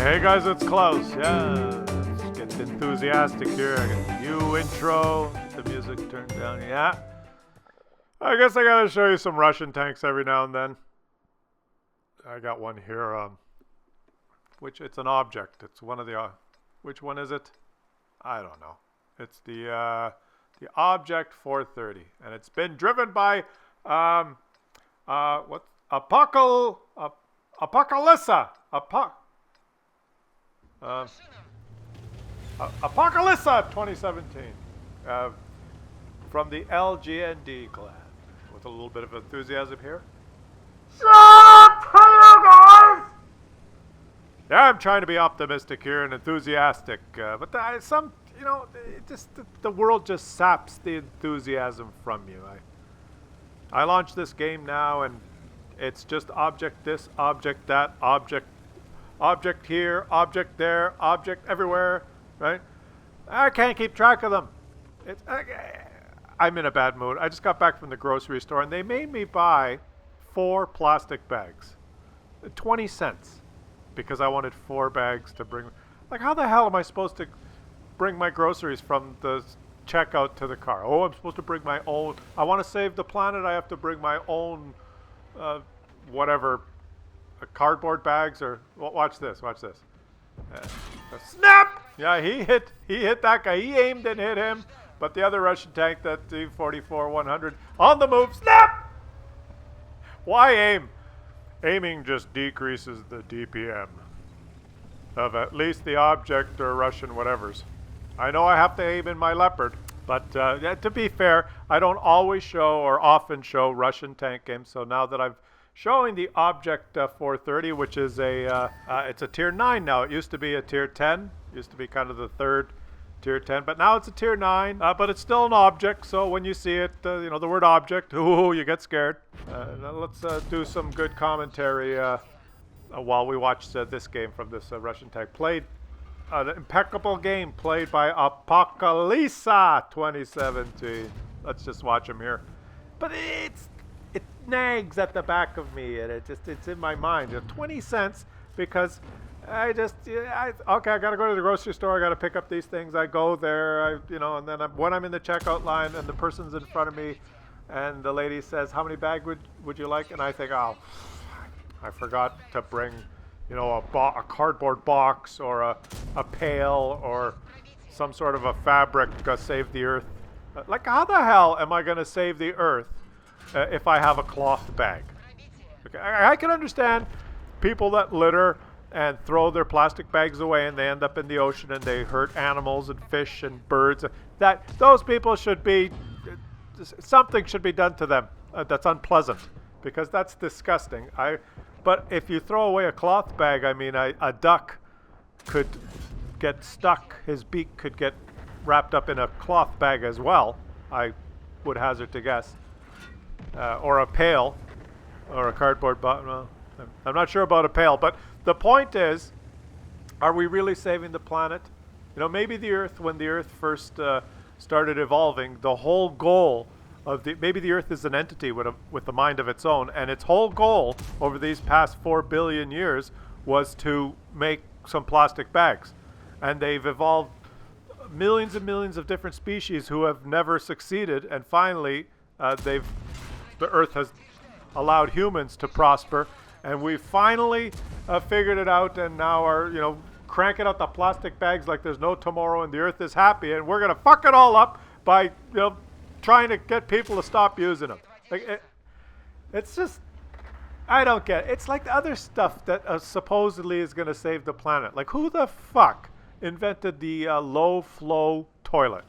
Hey guys, it's Klaus. Yeah, let's get enthusiastic here. I got a new intro. Get the music turned down. Yeah. I guess I gotta show you some Russian tanks every now and then. I got one here, which it's an object. It's one of the, which one is it? I don't know. It's the Object 430, and it's been driven by, what? Apocalypsa. Apocalypsa 2017 from the LGND clan with a little bit of enthusiasm here. Yeah, I'm trying to be optimistic here and enthusiastic, but the world just saps the enthusiasm from you. I launched this game now, and it's just object this, object that, object here, object there, object everywhere, right? I can't keep track of them. I'm in a bad mood. I just got back from the grocery store, and they made me buy 4 plastic bags. 20 cents. Because I wanted 4 bags to bring. Like, how the hell am I supposed to bring my groceries from the checkout to the car? Oh, I'm supposed to bring my own. I want to save the planet. I have to bring my own, whatever, cardboard bags or. Watch this. Watch this. Snap! Yeah, he hit that guy. He aimed and hit him. But the other Russian tank, that T-44-100, on the move. Snap! Why aim? Aiming just decreases the DPM of at least the object or Russian whatevers. I know I have to aim in my Leopard, but to be fair, I don't always show or often show Russian tank games. So now that I'm showing the Object 430, which is it's a tier 9 now. It used to be a tier 10. It used to be kind of the third tier 10, but now it's a tier 9, but it's still an object, so when you see it, the word object, ooh, you get scared. Let's do some good commentary while we watch this game from this Russian tank. Played an impeccable game played by Apocalypsa 2017. Let's just watch him here. But it nags at the back of me, and it's in my mind. 20 cents because okay, I gotta go to the grocery store. I gotta pick up these things. I go there, and then when I'm in the checkout line and the person's in front of me, and the lady says, "How many bags would you like?" And I think, oh, I forgot to bring, a cardboard box or a pail or some sort of a fabric save the earth. Like, how the hell am I gonna save the earth if I have a cloth bag? Okay, I can understand people that litter and throw their plastic bags away, and they end up in the ocean, and they hurt animals and fish and birds. That those people should be, something should be done to them that's unpleasant, because that's disgusting. But if you throw away a cloth bag, I mean, a duck could get stuck. His beak could get wrapped up in a cloth bag as well, I would hazard to guess. Or a pail, or a cardboard box. Well, I'm not sure about a pail, but the point is, are we really saving the planet? Maybe the Earth, when the Earth first started evolving, the whole goal of maybe the Earth is an entity with a mind of its own, and its whole goal over these past 4 billion years was to make some plastic bags. And they've evolved millions and millions of different species who have never succeeded, and finally the Earth has allowed humans to prosper, and we finally figured it out, and now are cranking out the plastic bags like there's no tomorrow, and the Earth is happy, and we're gonna fuck it all up by trying to get people to stop using them. Like it's just, I don't get it. It's like the other stuff that supposedly is gonna save the planet. Like, who the fuck invented the low flow toilet?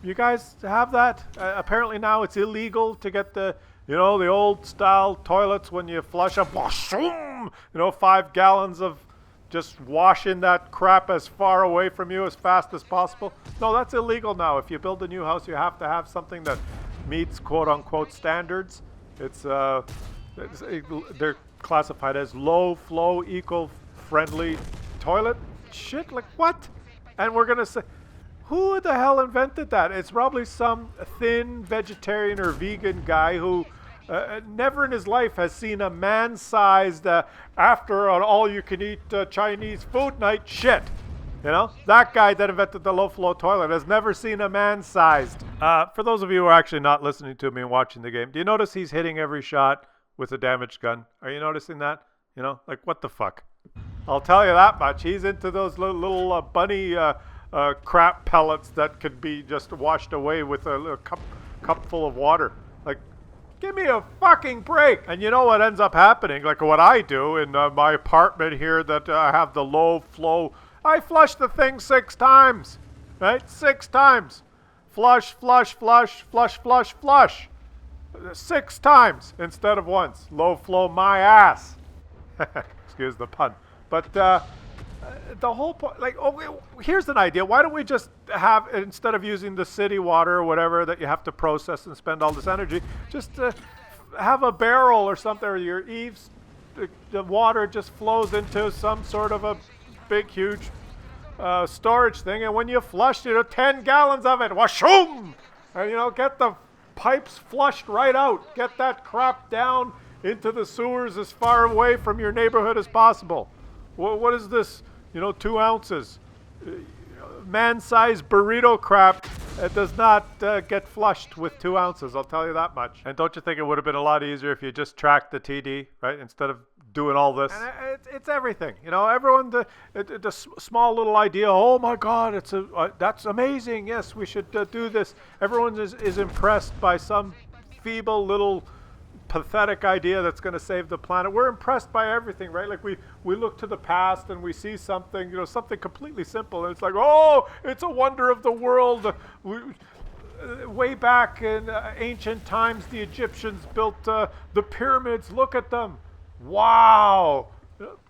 You guys have that? Apparently now it's illegal to get the old style toilets when you flush them, 5 gallons of just washing that crap as far away from you as fast as possible. No, that's illegal now. If you build a new house, you have to have something that meets quote unquote standards. They're classified as low flow, eco-friendly toilet. Shit, like what? And we're gonna say, who the hell invented that? It's probably some thin vegetarian or vegan guy who never in his life has seen a man-sized, after an all-you-can-eat Chinese food night shit. You know, that guy that invented the low-flow toilet has never seen a man-sized. For those of you who are actually not listening to me and watching the game, do you notice he's hitting every shot with a damaged gun? Are you noticing that? You know, like, what the fuck? I'll tell you that much. He's into those little bunny crap pellets that could be just washed away with a little cup full of water. Like, give me a fucking break. And you know what ends up happening? Like what I do in my apartment here that I have the low flow. I flush the thing 6 times. Right? 6 times. Flush, flush, flush, flush, flush, flush. 6 times instead of once. Low flow my ass. Excuse the pun. But the whole point, like, here's an idea. Why don't we just have, instead of using the city water or whatever that you have to process and spend all this energy, just have a barrel or something, or your eaves, the water just flows into some sort of a big, huge storage thing, and when you flush, 10 gallons of it, washoom! And, get the pipes flushed right out. Get that crap down into the sewers as far away from your neighborhood as possible. What is this? 2 ounces. Man-sized burrito crap does not get flushed with 2 ounces, I'll tell you that much. And don't you think it would have been a lot easier if you just tracked the TD, right, instead of doing all this? And it's everything. Everyone, the small little idea, oh my God, that's amazing, yes, we should do this. Everyone is impressed by some feeble little pathetic idea that's going to save the planet. We're impressed by everything, right? Like we look to the past and we see something, something completely simple, and it's like, oh, it's a wonder of the world. Way back in ancient times, the Egyptians built the pyramids. Look at them. Wow.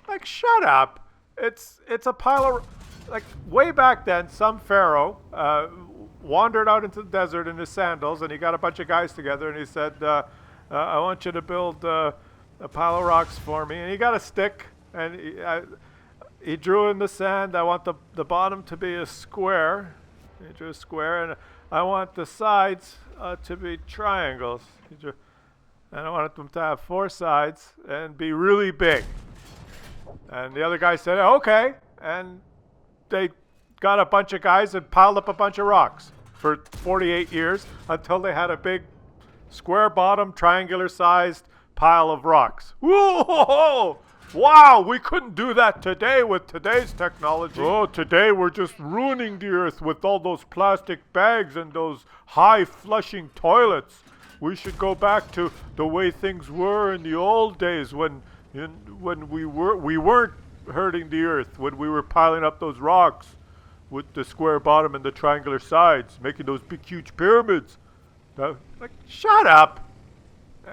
Like, shut up. It's a pile of, like, way back then, some pharaoh wandered out into the desert in his sandals, and he got a bunch of guys together, and he said, I want you to build a pile of rocks for me. And he got a stick, and he drew in the sand. I want the bottom to be a square. He drew a square, and I want the sides to be triangles. And I wanted them to have 4 sides and be really big. And the other guy said, okay. And they got a bunch of guys and piled up a bunch of rocks for 48 years until they had a big square bottom, triangular sized pile of rocks. Whoa! Wow, we couldn't do that today with today's technology. Oh, today we're just ruining the earth with all those plastic bags and those high flushing toilets. We should go back to the way things were in the old days when we weren't hurting the earth, when we were piling up those rocks with the square bottom and the triangular sides, making those big huge pyramids. Like, shut up.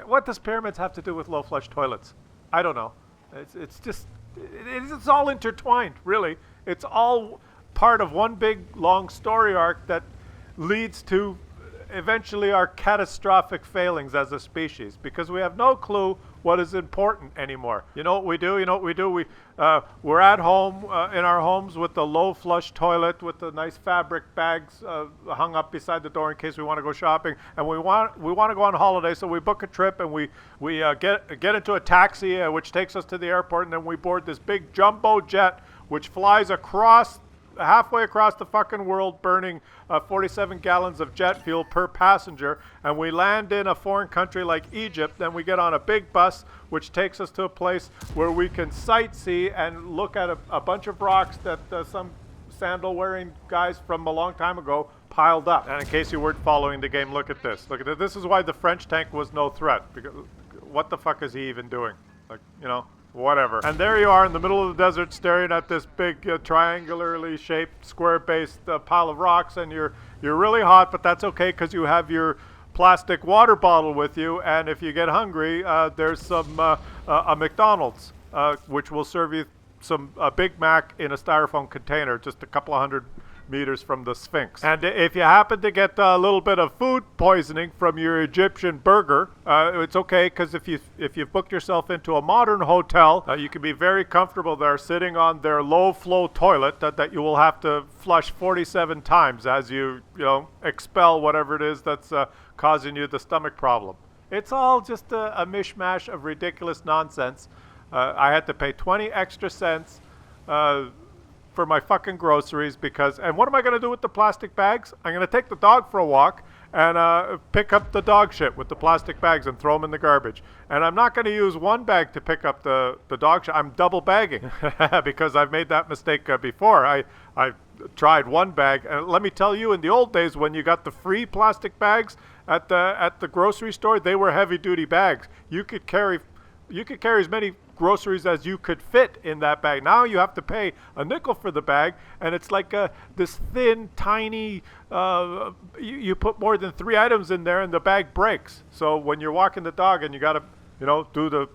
What does pyramids have to do with low flush toilets? I don't know. It's just, it's all intertwined, really. It's all part of one big long story arc that leads to eventually our catastrophic failings as a species, because we have no clue what is important anymore. You know what we do? We're at home in our homes with the low flush toilet with the nice fabric bags hung up beside the door in case we want to go shopping, and we want to go on holiday, so we book a trip and we get into a taxi which takes us to the airport, and then we board this big jumbo jet which flies halfway across the fucking world, burning 47 gallons of jet fuel per passenger, and we land in a foreign country like Egypt. Then we get on a big bus which takes us to a place where we can sightsee and look at a bunch of rocks that some sandal-wearing guys from a long time ago piled up. And in case you weren't following the game, look at this. Look at this. This is why the French tank was no threat. Because what the fuck is he even doing? Like, whatever. And there you are in the middle of the desert staring at this big triangularly shaped square-based pile of rocks, and you're really hot, but that's okay because you have your plastic water bottle with you, and if you get hungry, there's some a McDonald's which will serve you some Big Mac in a styrofoam container just a couple of 100 meters from the Sphinx. And if you happen to get a little bit of food poisoning from your Egyptian burger, it's okay, because if you've booked yourself into a modern hotel, you can be very comfortable there sitting on their low flow toilet that you will have to flush 47 times as you expel whatever it is that's causing you the stomach problem. It's all just a mishmash of ridiculous nonsense. I had to pay 20 extra cents uh, for my fucking groceries because, and what am I going to do with the plastic bags? I'm going to take the dog for a walk and pick up the dog shit with the plastic bags and throw them in the garbage. And I'm not going to use one bag to pick up the dog shit. I'm double bagging because I've made that mistake before. I tried one bag. And let me tell you, in the old days when you got the free plastic bags at the grocery store, they were heavy duty bags. You could carry as many groceries as you could fit in that bag. Now you have to pay a nickel for the bag, and it's like this thin, tiny. You put more than 3 items in there, and the bag breaks. So when you're walking the dog and you gotta, do the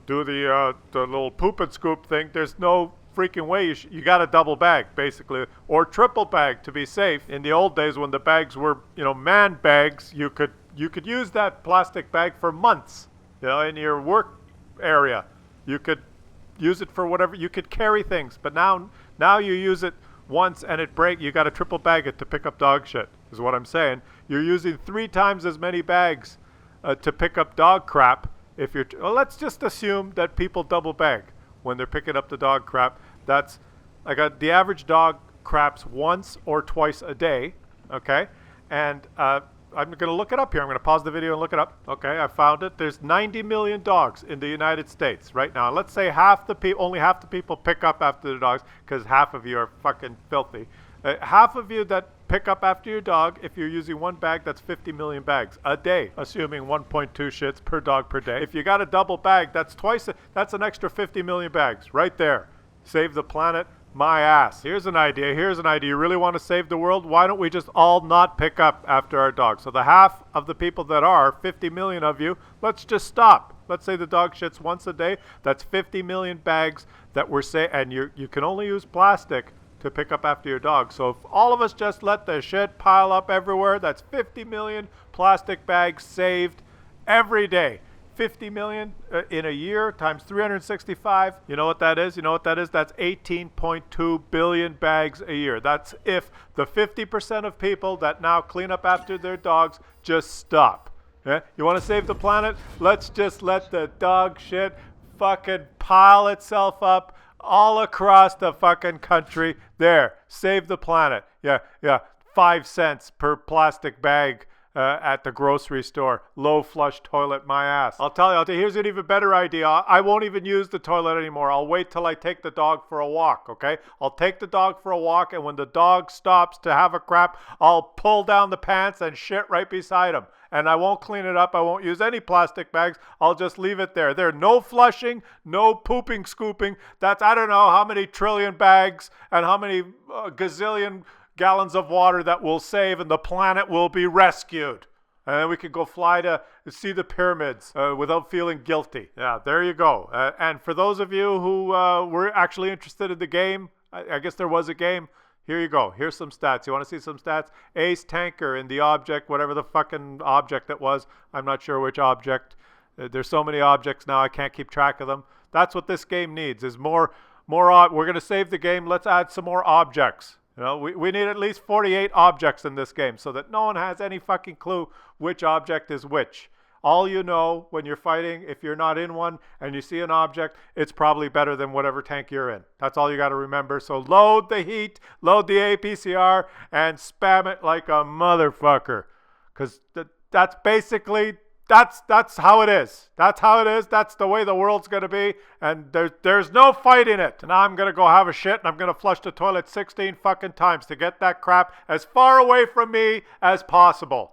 little poop and scoop thing, there's no freaking way. You got a double bag basically, or triple bag to be safe. In the old days when the bags were man bags, you could use that plastic bag for months. In your work area, you could use it for whatever. You could carry things, but now you use it once and it breaks. You got to triple bag it to pick up dog shit, is what I'm saying. You're using 3 times as many bags to pick up dog crap. If you're let's just assume that people double bag when they're picking up the dog crap. That's like the average dog craps once or twice a day. Okay, and I'm going to look it up here. I'm going to pause the video and look it up. Okay, I found it. There's 90 million dogs in the United States right now. Let's say only half the people pick up after their dogs, because half of you are fucking filthy. Half of you that pick up after your dog, if you're using one bag, that's 50 million bags a day, assuming 1.2 shits per dog per day. If you got a double bag, that's that's an extra 50 million bags right there. Save the planet. My ass. Here's an idea. You really want to save the world? Why don't we just all not pick up after our dogs? So the half of the people that are, 50 million of you, let's just stop. Let's say the dog shits once a day. That's 50 million bags that we're and you can only use plastic to pick up after your dog. So if all of us just let the shit pile up everywhere, that's 50 million plastic bags saved every day. 50 million in a year times 365. You know what that is? That's 18.2 billion bags a year. That's if the 50% of people that now clean up after their dogs just stop. Yeah? You want to save the planet? Let's just let the dog shit fucking pile itself up all across the fucking country. There, save the planet. Yeah. 5 cents per plastic bag. At the grocery store. Low flush toilet, my ass. I'll tell you, here's an even better idea. I won't even use the toilet anymore. I'll wait till I take the dog for a walk, okay? I'll take the dog for a walk, and when the dog stops to have a crap, I'll pull down the pants and shit right beside him. And I won't clean it up. I won't use any plastic bags. I'll just leave it there. There's no flushing, no pooping, scooping. That's, I don't know how many trillion bags and how many gazillion gallons of water that we'll save, and the planet will be rescued. And then we can go fly to see the pyramids without feeling guilty. Yeah, there you go. And for those of you who were actually interested in the game, I guess there was a game. Here you go. Here's some stats. You want to see some stats? Ace tanker in the object, whatever the fucking object it was. I'm not sure which object. There's so many objects now, I can't keep track of them. That's what this game needs, is more. We're going to save the game. Let's add some more objects. We need at least 48 objects in this game so that no one has any fucking clue which object is which. All you know when you're fighting, if you're not in one and you see an object, it's probably better than whatever tank you're in. That's all you got to remember. So load the heat, load the APCR, and spam it like a motherfucker. Because that's basically... That's how it is. That's how it is. That's the way the world's going to be. And there's no fight in it. And I'm going to go have a shit, and I'm going to flush the toilet 16 fucking times to get that crap as far away from me as possible.